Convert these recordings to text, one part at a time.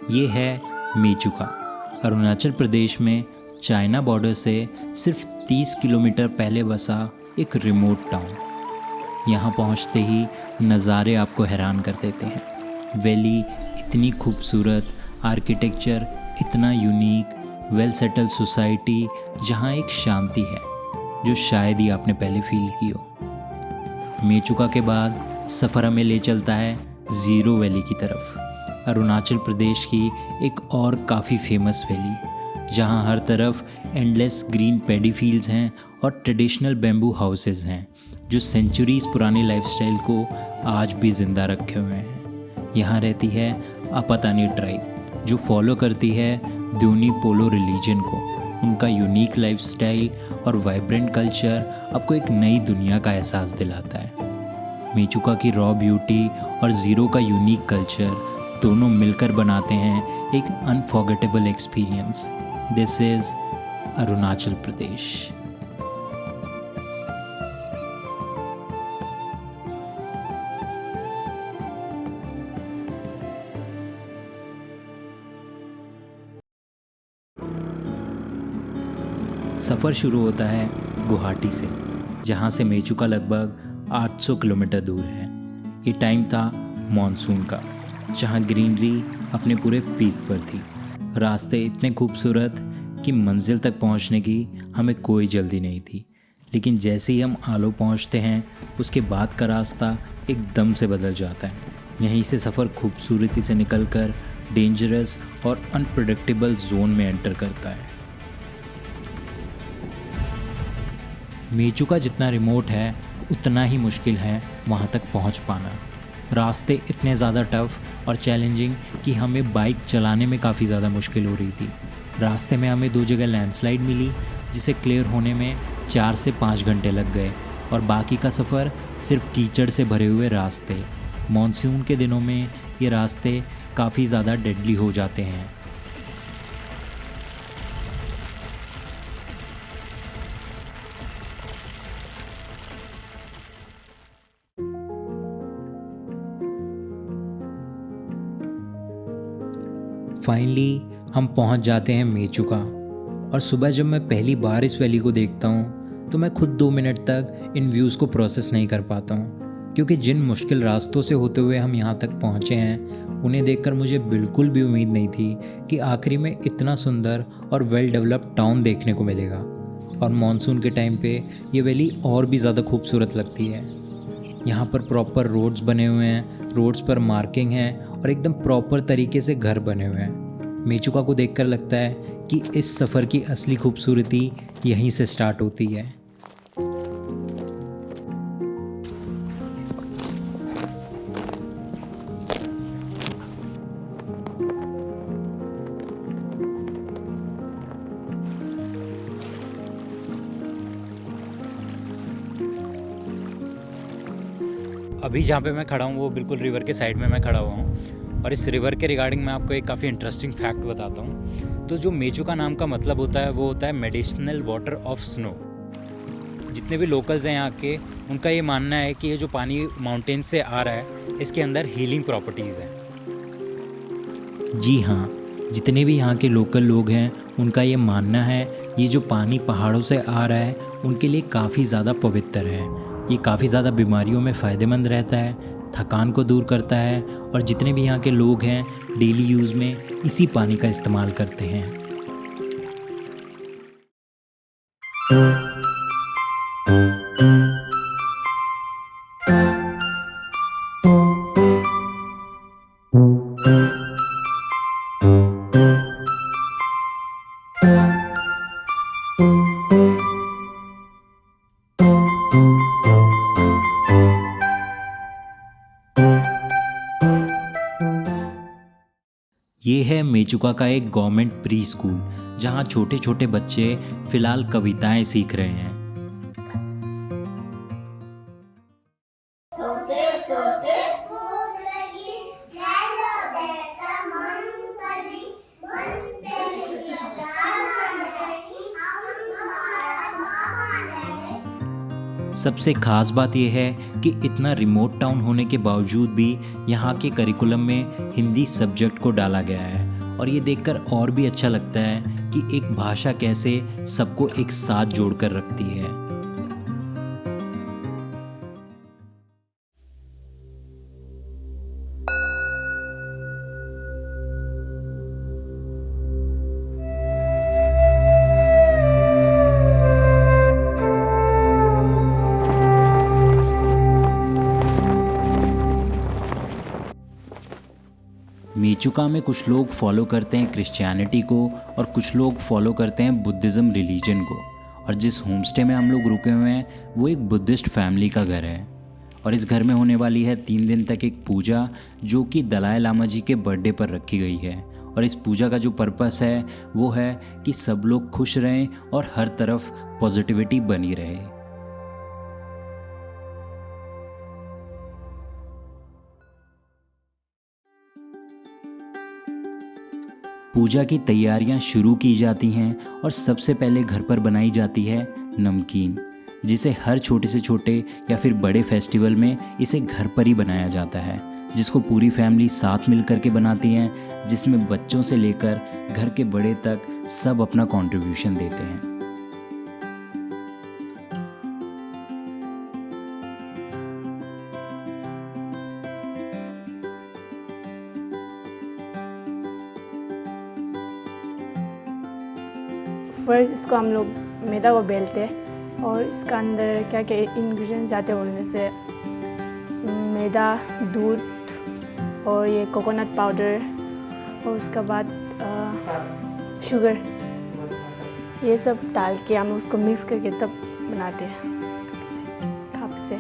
ये है मेचुका, अरुणाचल प्रदेश में चाइना बॉर्डर से सिर्फ 30 किलोमीटर पहले बसा एक रिमोट टाउन। यहाँ पहुँचते ही नज़ारे आपको हैरान कर देते हैं। वैली इतनी खूबसूरत, आर्किटेक्चर इतना यूनिक, वेल सेटल सोसाइटी जहाँ एक शांति है जो शायद ही आपने पहले फील की हो। मेचुका के बाद सफ़र हमें ले चलता है ज़ीरो वैली की तरफ, अरुणाचल प्रदेश की एक और काफ़ी फेमस वैली जहाँ हर तरफ एंडलेस ग्रीन पैडी फील्ड्स हैं और ट्रेडिशनल बैम्बू हाउसेस हैं जो सेंचुरीज़ पुरानी लाइफस्टाइल को आज भी ज़िंदा रखे हुए हैं। यहाँ रहती है आपातानी ट्राइब जो फॉलो करती है द्योनी पोलो रिलीजन को। उनका यूनिक लाइफस्टाइल और वाइब्रेंट कल्चर आपको एक नई दुनिया का एहसास दिलाता है। मेचुका की रॉ ब्यूटी और ज़ीरो का यूनिक कल्चर दोनों मिलकर बनाते हैं एक unforgettable experience. This is Arunachal Pradesh. सफ़र शुरू होता है गुवाहाटी से, जहाँ से मेचुका लगभग 800 किलोमीटर दूर है। ये टाइम था मॉनसून का, जहाँ ग्रीनरी अपने पूरे पीक पर थी। रास्ते इतने खूबसूरत कि मंजिल तक पहुँचने की हमें कोई जल्दी नहीं थी। लेकिन जैसे ही हम आलो पहुँचते हैं उसके बाद का रास्ता एकदम से बदल जाता है। यहीं से सफ़र खूबसूरती से निकलकर डेंजरस और अनप्रेडिक्टेबल जोन में एंटर करता है। मेचुका जितना रिमोट है उतना ही मुश्किल है वहाँ तक पहुँच पाना। रास्ते इतने ज़्यादा टफ़ और चैलेंजिंग कि हमें बाइक चलाने में काफ़ी ज़्यादा मुश्किल हो रही थी। रास्ते में हमें 2 जगह लैंडस्लाइड मिली जिसे क्लियर होने में 4 से 5 घंटे लग गए, और बाकी का सफ़र सिर्फ कीचड़ से भरे हुए रास्ते। मॉनसून के दिनों में ये रास्ते काफ़ी ज़्यादा डेडली हो जाते हैं। फाइनली हम पहुंच जाते हैं मेचुका, और सुबह जब मैं पहली बार इस वैली को देखता हूं तो मैं खुद 2 मिनट तक इन व्यूज़ को प्रोसेस नहीं कर पाता हूं, क्योंकि जिन मुश्किल रास्तों से होते हुए हम यहां तक पहुंचे हैं उन्हें देखकर मुझे बिल्कुल भी उम्मीद नहीं थी कि आखिरी में इतना सुंदर और वेल डेवलप्ड टाउन देखने को मिलेगा। और मॉनसून के टाइम पे ये वैली और भी ज़्यादा खूबसूरत लगती है। यहाँ पर प्रॉपर रोड्स बने हुए हैं, रोड्स पर मार्किंग है और एकदम प्रॉपर तरीके से घर बने हुए हैं। मेचुका को देखकर लगता है कि इस सफ़र की असली खूबसूरती यहीं से स्टार्ट होती है। अभी जहाँ पे मैं खड़ा हूँ वो बिल्कुल रिवर के साइड में मैं खड़ा हुआ हूँ, और इस रिवर के रिगार्डिंग मैं आपको एक काफ़ी इंटरेस्टिंग फैक्ट बताता हूँ। तो जो मेचुका नाम का मतलब होता है वो होता है मेडिसिनल वाटर ऑफ स्नो। जितने भी लोकल्स हैं यहाँ के, उनका ये मानना है कि ये जो पानी माउंटेन से आ रहा है इसके अंदर हीलिंग प्रॉपर्टीज़ हैं। जी हाँ, जितने भी यहाँ के लोकल लोग हैं उनका ये मानना है ये जो पानी पहाड़ों से आ रहा है उनके लिए काफ़ी ज़्यादा पवित्र है। ये काफ़ी ज़्यादा बीमारियों में फ़ायदेमंद रहता है, थकान को दूर करता है, और जितने भी यहाँ के लोग हैं डेली यूज़ में इसी पानी का इस्तेमाल करते हैं। ये है मेचुका का एक गवर्नमेंट प्री स्कूल जहाँ छोटे छोटे बच्चे फिलहाल कविताएं सीख रहे हैं। सोते सोते भूख लगी, चलो बेटा मन पड़ी, मन तेरी दाना नहीं, हम तुम्हारा मामा नहीं। सबसे खास बात यह है कि इतना रिमोट टाउन होने के बावजूद भी यहाँ के करिकुलम में हिंदी सब्जेक्ट को डाला गया है, और ये देखकर और भी अच्छा लगता है कि एक भाषा कैसे सबको एक साथ जोड़कर रखती है। मीचुका में कुछ लोग फॉलो करते हैं क्रिश्चियनिटी को और कुछ लोग फॉलो करते हैं बुद्धिज़्म रिलीजन को। और जिस होमस्टे में हम लोग रुके हुए हैं वो एक बुद्धिस्ट फैमिली का घर है और इस घर में होने वाली है 3 दिन तक एक पूजा जो कि दलाई लामा जी के बर्थडे पर रखी गई है। और इस पूजा का जो पर्पस है वो है कि सब लोग खुश रहें और हर तरफ पॉजिटिविटी बनी रहे। पूजा की तैयारियां शुरू की जाती हैं और सबसे पहले घर पर बनाई जाती है नमकीन, जिसे हर छोटे से छोटे या फिर बड़े फेस्टिवल में इसे घर पर ही बनाया जाता है, जिसको पूरी फैमिली साथ मिल कर के बनाती हैं, जिसमें बच्चों से लेकर घर के बड़े तक सब अपना कंट्रीब्यूशन देते हैं। फर्स्ट इसको हम लोग मैदा को बेलते हैं और इसका अंदर क्या क्या इंग्रेडिएंट्स जाते हैं उनमें से मैदा, दूध और ये कोकोनट पाउडर और उसके बाद शुगर, ये सब डाल के हम उसको मिक्स करके तब बनाते हैं कप से।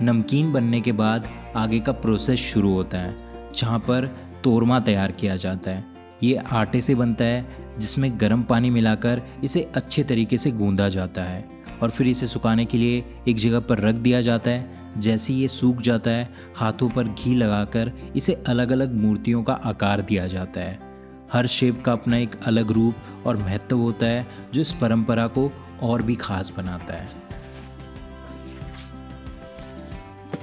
नमकीन बनने के बाद आगे का प्रोसेस शुरू होता है जहाँ पर तोरमा तैयार किया जाता है। ये आटे से बनता है जिसमें गर्म पानी मिलाकर इसे अच्छे तरीके से गूंदा जाता है और फिर इसे सुखाने के लिए एक जगह पर रख दिया जाता है। जैसे ये सूख जाता है हाथों पर घी लगाकर इसे अलग अलग मूर्तियों का आकार दिया जाता है। हर शेप का अपना एक अलग रूप और महत्व होता है जो इस परंपरा को और भी खास बनाता है।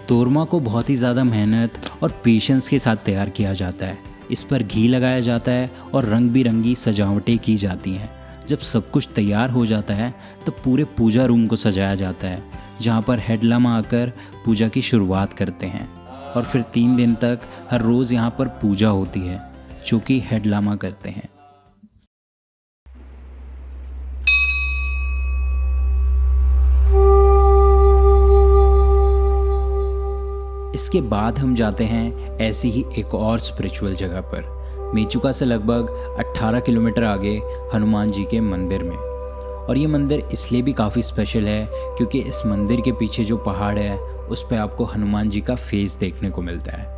तोरमा को बहुत ही ज़्यादा मेहनत और पेशेंस के साथ तैयार किया जाता है। इस पर घी लगाया जाता है और रंग बिरंगी सजावटें की जाती हैं। जब सब कुछ तैयार हो जाता है तो पूरे पूजा रूम को सजाया जाता है जहाँ पर हेड लामा आकर पूजा की शुरुआत करते हैं और फिर 3 दिन तक हर रोज़ यहाँ पर पूजा होती है जो कि हेड लामा करते हैं। इसके बाद हम जाते हैं ऐसी ही एक और स्पिरिचुअल जगह पर, मेचुका से लगभग 18 किलोमीटर आगे हनुमान जी के मंदिर में। और ये मंदिर इसलिए भी काफ़ी स्पेशल है क्योंकि इस मंदिर के पीछे जो पहाड़ है उस पर आपको हनुमान जी का फेस देखने को मिलता है।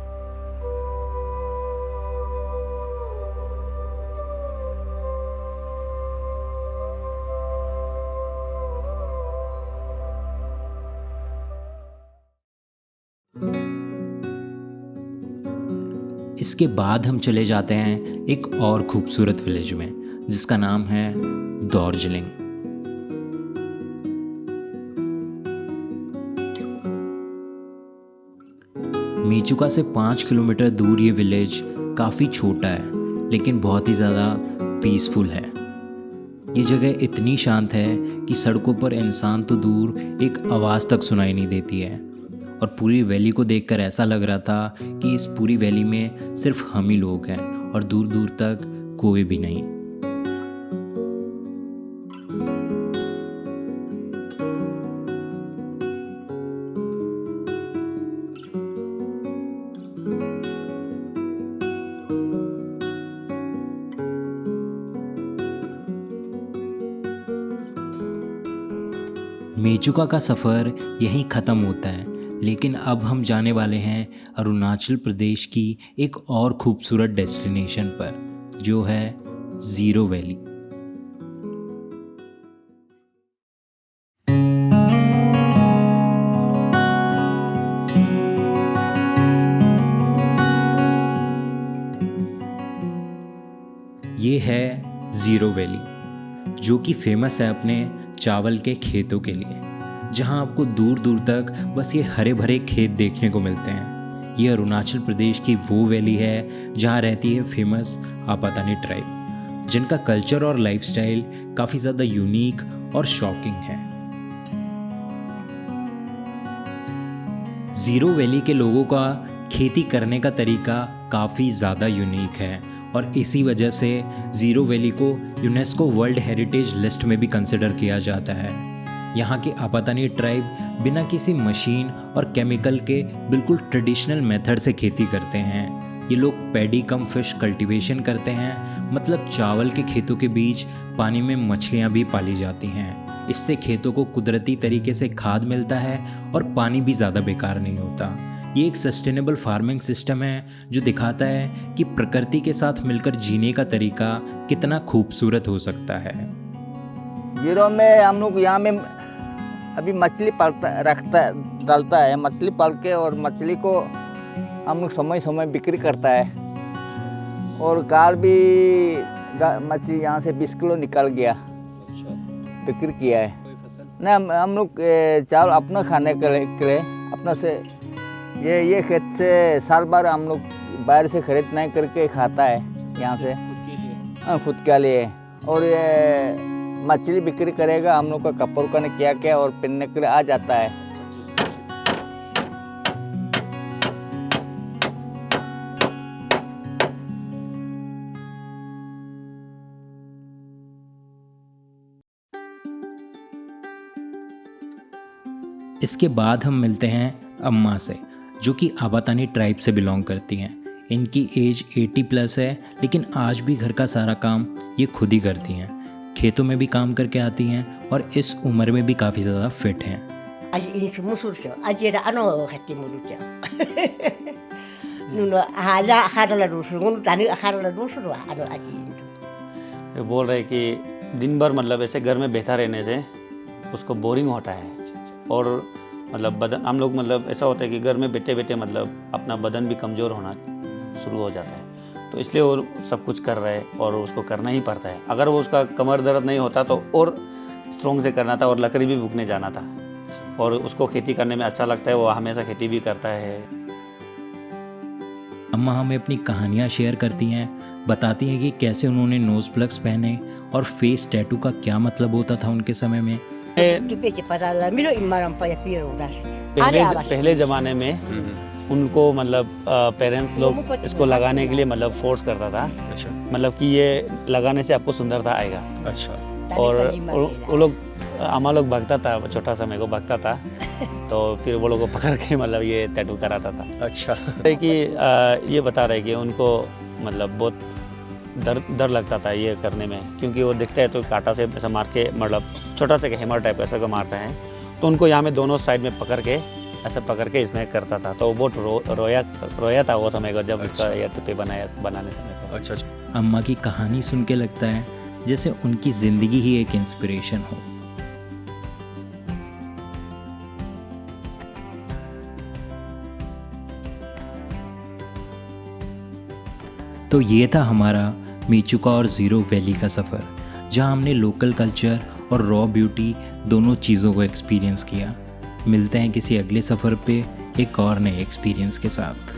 इसके बाद हम चले जाते हैं एक और खूबसूरत विलेज में जिसका नाम है दार्जिलिंग। मेचुका से 5 किलोमीटर दूर ये विलेज काफ़ी छोटा है लेकिन बहुत ही ज़्यादा पीसफुल है। ये जगह इतनी शांत है कि सड़कों पर इंसान तो दूर एक आवाज़ तक सुनाई नहीं देती है और पूरी वैली को देखकर ऐसा लग रहा था कि इस पूरी वैली में सिर्फ हम ही लोग हैं और दूर दूर तक कोई भी नहीं। मेचुका का सफ़र यहीं ख़त्म होता है लेकिन अब हम जाने वाले हैं अरुणाचल प्रदेश की एक और खूबसूरत डेस्टिनेशन पर जो है ज़ीरो वैली। ये है ज़ीरो वैली जो कि फेमस है अपने चावल के खेतों के लिए, जहां आपको दूर दूर तक बस ये हरे भरे खेत देखने को मिलते हैं। ये अरुणाचल प्रदेश की वो वैली है जहां रहती है फेमस आपातानी ट्राइब, जिनका कल्चर और लाइफस्टाइल काफ़ी ज़्यादा यूनिक और शॉकिंग है। ज़ीरो वैली के लोगों का खेती करने का तरीका काफ़ी ज़्यादा यूनिक है और इसी वजह से ज़ीरो वैली को यूनेस्को वर्ल्ड हेरिटेज लिस्ट में भी कंसिडर किया जाता है। यहाँ की आपातानी ट्राइब बिना किसी मशीन और केमिकल के बिल्कुल ट्रेडिशनल मेथड से खेती करते हैं। ये लोग पैडी कम फिश कल्टीवेशन करते हैं, मतलब चावल के खेतों के बीच पानी में मछलियाँ भी पाली जाती हैं। इससे खेतों को कुदरती तरीके से खाद मिलता है और पानी भी ज़्यादा बेकार नहीं होता। ये एक सस्टेनेबल फार्मिंग सिस्टम है जो दिखाता है कि प्रकृति के साथ मिलकर जीने का तरीका कितना खूबसूरत हो सकता है। जीरो में हम लोग यहाँ में अभी मछली डालता है, मछली पाल के, और मछली को हम लोग समय समय बिक्री करता है। और कार भी मछली यहाँ से 20 किलो निकल गया, बिक्री किया है। नहीं, हम लोग चावल अपना खाने के लिए अपना से ये खेत से साल भर हम लोग बाहर से खरीद नहीं करके खाता है यहाँ से, हाँ खुद के लिए। और ये मछली बिक्री करेगा, हम लोग का कपड़ों का क्या क्या और पहनने के लिए आ जाता है। इसके बाद हम मिलते हैं अम्मा से, जो कि आपातानी ट्राइब से बिलोंग करती हैं। इनकी एज 80+ है, लेकिन आज भी घर का सारा काम ये खुद ही करती हैं। खेतों में भी काम करके आती हैं और इस उम्र में भी काफ़ी ज़्यादा फिट हैं। बोल रहे कि दिन भर मतलब ऐसे घर में बैठा रहने से उसको बोरिंग होता है, और मतलब बदन हम लोग मतलब ऐसा होता है कि घर में बैठे बैठे मतलब अपना बदन भी कमज़ोर होना शुरू हो जाता है। तो इसलिए वो सब कुछ कर रहा है और उसको करना ही पड़ता है। अगर वो उसका कमर दर्द नहीं होता तो और स्ट्रॉन्ग से करना था, और लकड़ी भी भूखने जाना था। और उसको खेती करने में अच्छा लगता है, वो हमेशा खेती भी करता है। अम्मा हमें अपनी कहानियाँ शेयर करती हैं, बताती हैं कि कैसे उन्होंने नोज़ प्लग्स पहने और फेस टैटू का क्या मतलब होता था उनके समय में। पहले ज़माने में उनको मतलब पेरेंट्स लोग इसको लगाने के लिए मतलब फोर्स करता था। अच्छा। मतलब कि ये लगाने से आपको सुंदरता आएगा। अच्छा। और वो लोग अम्मा लोग भागता था, छोटा सा मेरे को भागता था, तो फिर वो लोग को पकड़ के मतलब ये टैटू कराता था। अच्छा। कि ये बता रहे कि उनको मतलब बहुत डर लगता था ये करने में, क्योंकि वो दिखता है तो कांटा से ऐसा मार के, मतलब छोटा सा हैमर टाइप ऐसा को मारता है, तो उनको यहाँ में दोनों साइड में पकड़ के ऐसा पकड़ के इसमें करता था। तो वो बहुत रोया था वो समय को, जब इसका ये टुपे बनाने समय को। अच्छा। अम्मा की कहानी सुन के लगता है जैसे उनकी ज़िंदगी ही एक इंस्पिरेशन हो। तो ये था हमारा मेचुका और ज़ीरो वैली का सफ़र, जहां हमने लोकल कल्चर और रॉ ब्यूटी दोनों चीज़ों को एक्सपीरियंस किया। मिलते हैं किसी अगले सफ़र पे एक और नए एक्सपीरियंस के साथ।